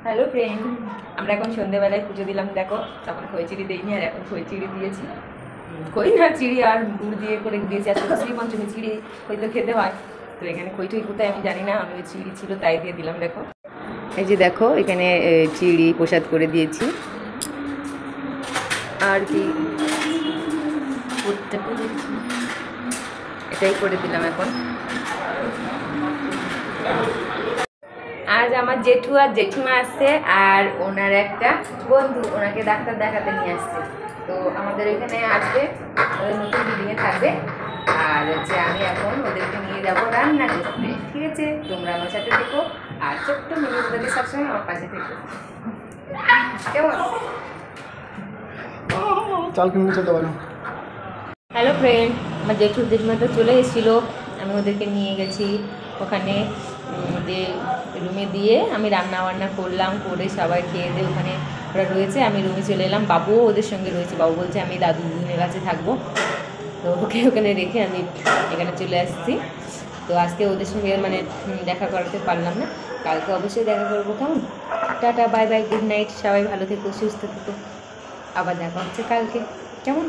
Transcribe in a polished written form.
Hello friend, আমরা এখন সন্ধ্যেবেলায় পুজো দিলাম। দেখো, তখন খই চিড়ি দিইনি, আর এখন খই চিড়ি দিয়েছি। খই না, চিড়ি আর গুড় দিয়ে করে দিয়েছি। আজকে তো শ্রীপঞ্চমী, চিড়ি খই তো খেতে হয়। তো এখানে খই টই কোথায় আমি জানি না, আমি ওই চিড়ি ছিল তাই দিয়ে দিলাম। দেখো, এই যে দেখো, এখানে চিড়ি প্রসাদ করে দিয়েছি। আর কি এটাই করে দিলাম এখন। আজ আমার জেঠু আর জেঠিমা আসছে, আর ওনার একটা বন্ধু ওনাকে ডাক্তার দেখাতে নিয়ে আসছে। তো আমাদের এখানে আসবে, ওদের নতুন বিল্ডিংয়ে থাকবে। আর হচ্ছে আমি এখন ওদেরকে নিয়ে যাবো রান্না করতে। ঠিক আছে, তোমরা আমার সাথে থেকো, আর ছোট্ট মেয়ে ওদেরকে সবসময় আমার পাশে থেকো। কেমন? হ্যালো ফ্রেন্ড, আমার জেঠু জেঠিমা তো চলে এসেছিলো। আমি ওদেরকে নিয়ে গেছি ওখানে, যে রুমে দিয়ে আমি রান্না বান্না করলাম, করে সবাই খেয়ে দিয়ে ওখানে ওরা রয়েছে। আমি রুমে চলে এলাম, বাবুও ওদের সঙ্গে রয়েছে। বাবু বলছে আমি দাদু দিদিনের কাছে থাকবো, তো ওকে ওখানে রেখে আমি এখানে চলে আসছি। তো আজকে ওদের সঙ্গে মানে দেখা করাতে পারলাম না, কালকে অবশ্যই দেখা করবো। কেমন? Tata, bye bye, good night, সবাই ভালো থেকো, সুস্থ থেকো, আবার দেখা হচ্ছে কালকে। কেমন?